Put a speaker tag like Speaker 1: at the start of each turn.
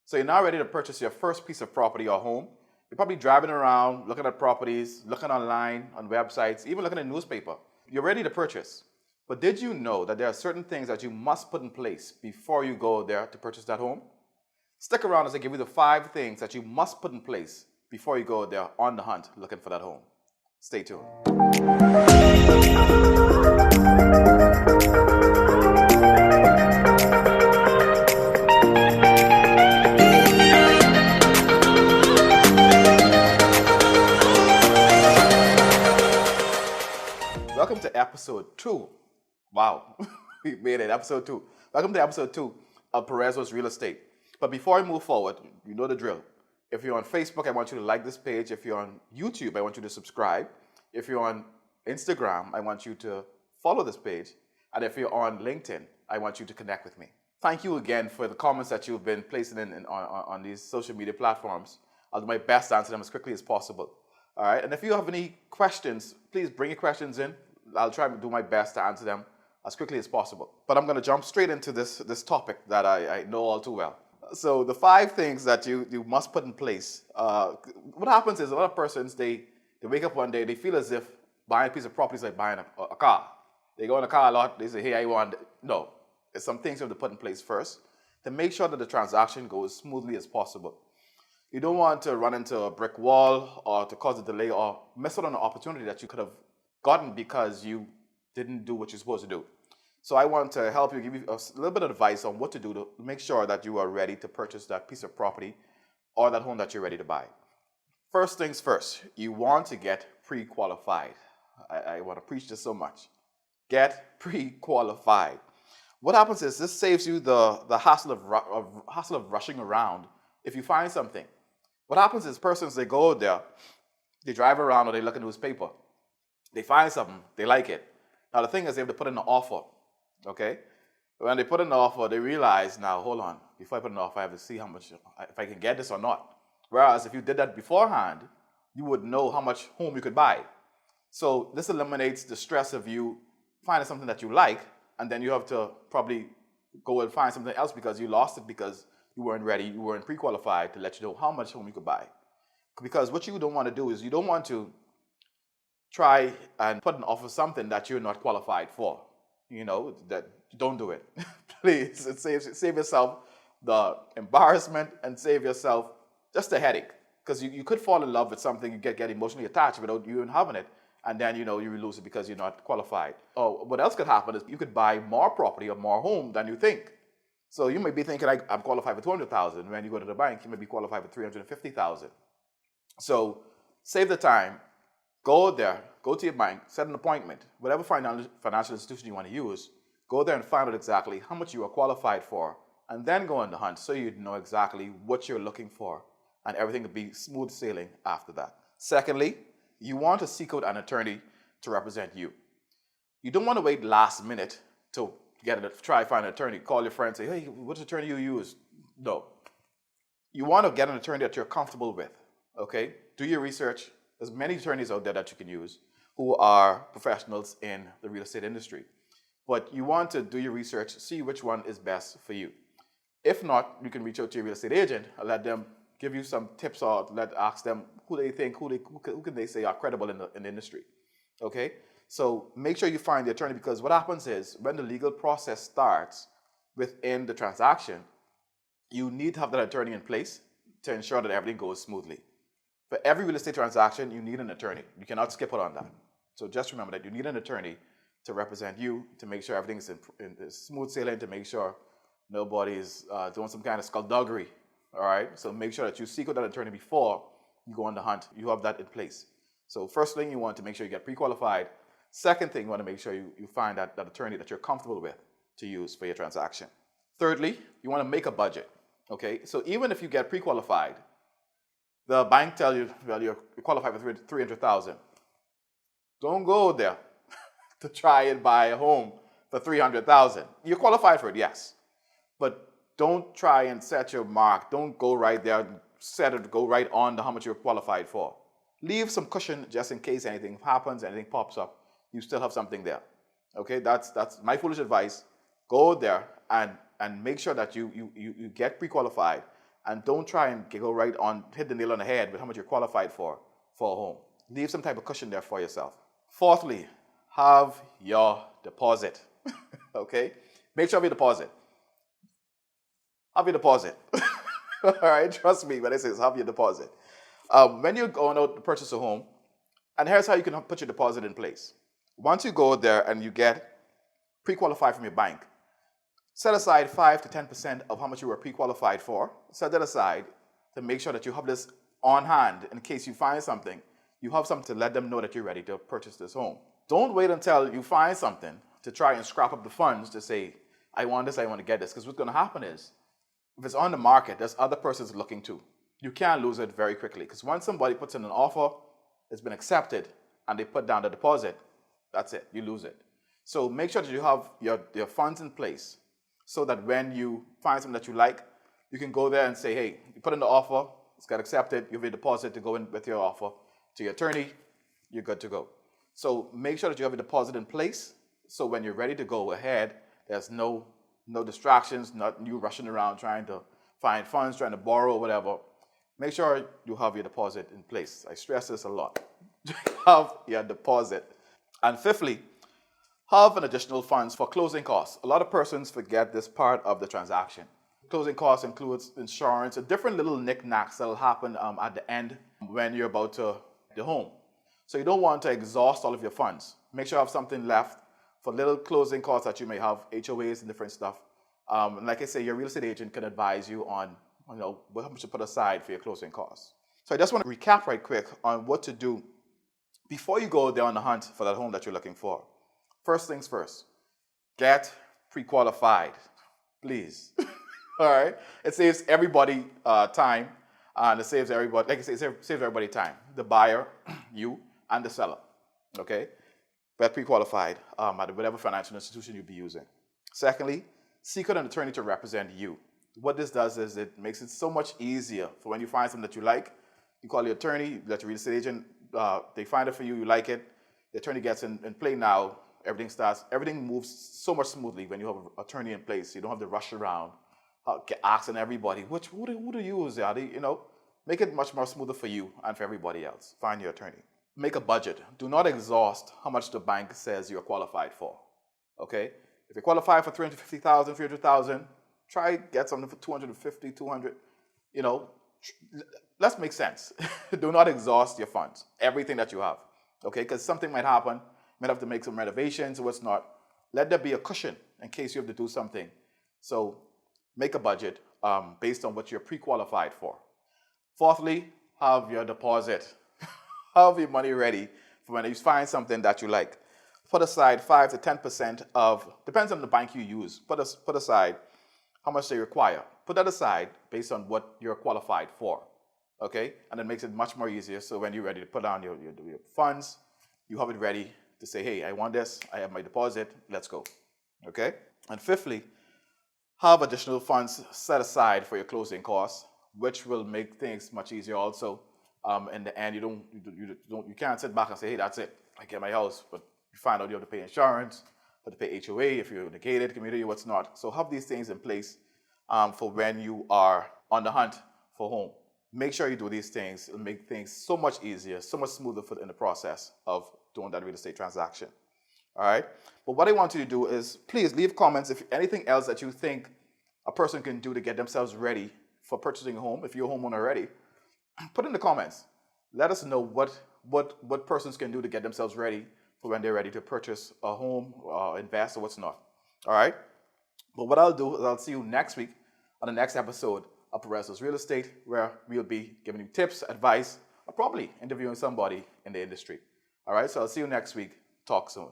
Speaker 1: So you're now ready to purchase your first piece of property or home. You're probably driving around, looking at properties, looking online, on websites, even looking at newspaper. You're ready to purchase. But did you know that there are certain things that you must put in place before you go there to purchase that home? Stick around as I give you the 5 things that you must put in place before you go there on the hunt looking for that home. Stay tuned. Welcome to episode 2. Wow, we made it, episode 2. Welcome to episode 2 of Perez's Real Estate. But before we move forward, you know the drill. If you're on Facebook, I want you to like this page. If you're on YouTube, I want you to subscribe. If you're on Instagram, I want you to follow this page. And if you're on LinkedIn, I want you to connect with me. Thank you again for the comments that you've been placing on these social media platforms. I'll do my best to answer them as quickly as possible. All right, and if you have any questions, please bring your questions in. I'll try to do my best to answer them as quickly as possible. But I'm going to jump straight into this topic that I know all too well. So the 5 things that you must put in place. What happens is a lot of persons, they wake up one day, they feel as if buying a piece of property is like buying a car. They go in a car a lot, they say, hey, I want, no. There's some things you have to put in place first to make sure that the transaction goes as smoothly as possible. You don't want to run into a brick wall or to cause a delay or miss out on an opportunity that you could have gotten because you didn't do what you're supposed to do. So I want to help you, give you a little bit of advice on what to do to make sure that you are ready to purchase that piece of property or that home that you're ready to buy. First things first, you want to get pre-qualified. I want to preach this so much. Get pre-qualified. What happens is this saves you the hassle of rushing around if you find something. What happens is persons, they go there, they drive around or they look in the newspaper. They find something, they like it. Now the thing is they have to put in an offer. Okay? When they put in an offer, they realize, now, hold on, before I put in an offer, I have to see how much, if I can get this or not. Whereas if you did that beforehand, you would know how much home you could buy. So this eliminates the stress of you finding something that you like, and then you have to probably go and find something else because you lost it because you weren't ready, you weren't pre-qualified to let you know how much home you could buy. Because what you don't want to do is you don't want to try and put an offer something that you're not qualified for. You know, that don't do it. Please, save yourself the embarrassment and save yourself just a headache. Because you could fall in love with something, you get emotionally attached without you even having it, and then you lose it because you're not qualified. Or what else could happen is you could buy more property or more home than you think. So you may be thinking, I'm qualified for $200,000. When you go to the bank, you may be qualified for $350,000. So save the time. Go there, go to your bank, set an appointment, whatever financial institution you want to use, go there and find out exactly how much you are qualified for, and then go on the hunt so you know exactly what you're looking for, and everything will be smooth sailing after that. Secondly, you want to seek out an attorney to represent you. You don't want to wait last minute to try to find an attorney. Call your friend and say, hey, which attorney you use? No. You want to get an attorney that you're comfortable with, okay? Do your research. There's many attorneys out there that you can use who are professionals in the real estate industry. But you want to do your research, see which one is best for you. If not, you can reach out to your real estate agent and let them give you some tips or ask them who they think, who can they say are credible in the industry. Okay? So make sure you find the attorney, because what happens is when the legal process starts within the transaction, you need to have that attorney in place to ensure that everything goes smoothly. For every real estate transaction, you need an attorney. You cannot skip out on that. So just remember that you need an attorney to represent you, to make sure everything is in smooth sailing, to make sure nobody is doing some kind of skullduggery. All right? So make sure that you seek out that attorney before you go on the hunt. You have that in place. So first thing, you want to make sure you get pre-qualified. Second thing, you want to make sure you find that attorney that you're comfortable with to use for your transaction. Thirdly, you want to make a budget. Okay? So even if you get pre-qualified, the bank tells you, well, you're qualified for $300,000. Don't go there to try and buy a home for $300,000. You're qualified for it, yes. But don't try and set your mark. Don't go right there and go right on to how much you're qualified for. Leave some cushion just in case anything happens, anything pops up. You still have something there. Okay, that's my foolish advice. Go there and make sure that you get pre-qualified. And don't try and go right on, hit the nail on the head with how much you're qualified for a home. Leave some type of cushion there for yourself. Fourthly, have your deposit. Okay? Make sure you have your deposit. Have your deposit. All right? Trust me when I say this, have your deposit. When you're going out to purchase a home, and here's how you can put your deposit in place. Once you go there and you get pre-qualified from your bank, set aside 5 to 10% of how much you were pre-qualified for. Set that aside to make sure that you have this on hand in case you find something. You have something to let them know that you're ready to purchase this home. Don't wait until you find something to try and scrap up the funds to say, I want this, I want to get this. Because what's going to happen is, if it's on the market, there's other persons looking too. You can't lose it very quickly. Because once somebody puts in an offer, it's been accepted, and they put down the deposit, that's it, you lose it. So make sure that you have your funds in place so that when you find something that you like, you can go there and say, hey, you put in the offer, it's got accepted, you have a deposit to go in with your offer to your attorney, you're good to go. So make sure that you have a deposit in place so when you're ready to go ahead, there's no distractions, not you rushing around trying to find funds, trying to borrow, whatever. Make sure you have your deposit in place. I stress this a lot. Have your deposit. And fifthly, have an additional funds for closing costs. A lot of persons forget this part of the transaction. Closing costs includes insurance and different little knickknacks that will happen at the end when you're about to the home. So you don't want to exhaust all of your funds. Make sure you have something left for little closing costs that you may have, HOAs and different stuff. Like I say, your real estate agent can advise you on how much to put aside for your closing costs. So I just want to recap right quick on what to do before you go there on the hunt for that home that you're looking for. First things first, get pre-qualified, please. All right? It saves everybody time, and it saves everybody, like I say, it saves everybody time. The buyer, you, and the seller, okay? Get pre-qualified at whatever financial institution you'll be using. Secondly, seek out an attorney to represent you. What this does is it makes it so much easier for when you find something that you like, you call your attorney, you let your real estate agent, they find it for you, you like it, the attorney gets in play now, everything moves so much smoothly when you have an attorney in place. You don't have to rush around, asking everybody, who to use? Make it much more smoother for you and for everybody else. Find your attorney. Make a budget. Do not exhaust how much the bank says you're qualified for, okay? If you're qualified for $350,000, $300,000, try get something for $250,000, $200,000, let's make sense. Do not exhaust your funds, everything that you have, okay? Because something might happen. You might have to make some renovations or what's not. Let there be a cushion in case you have to do something. So make a budget based on what you're pre-qualified for. Fourthly, have your deposit. Have your money ready for when you find something that you like. Put aside 5 to 10% of, depends on the bank you use, put aside how much they require. Put that aside based on what you're qualified for, okay? And it makes it much more easier. So when you're ready to put down your funds, you have it ready to say, hey, I want this, I have my deposit, let's go, okay? And fifthly, have additional funds set aside for your closing costs, which will make things much easier also. In the end, you can't sit back and say, hey, that's it, I get my house, but you find out you have to pay insurance, you have to pay HOA if you're in a gated community, what's not. So have these things in place for when you are on the hunt for home. Make sure you do these things. It'll make things so much easier, so much smoother in the process of doing that real estate transaction. All right? But what I want you to do is please leave comments if anything else that you think a person can do to get themselves ready for purchasing a home. If you're a homeowner already, put in the comments. Let us know what persons can do to get themselves ready for when they're ready to purchase a home, invest, or what's not. All right? But what I'll do is I'll see you next week on the next episode of Perez's Real Estate, where we'll be giving you tips, advice, or probably interviewing somebody in the industry. All right? So I'll see you next week. Talk soon.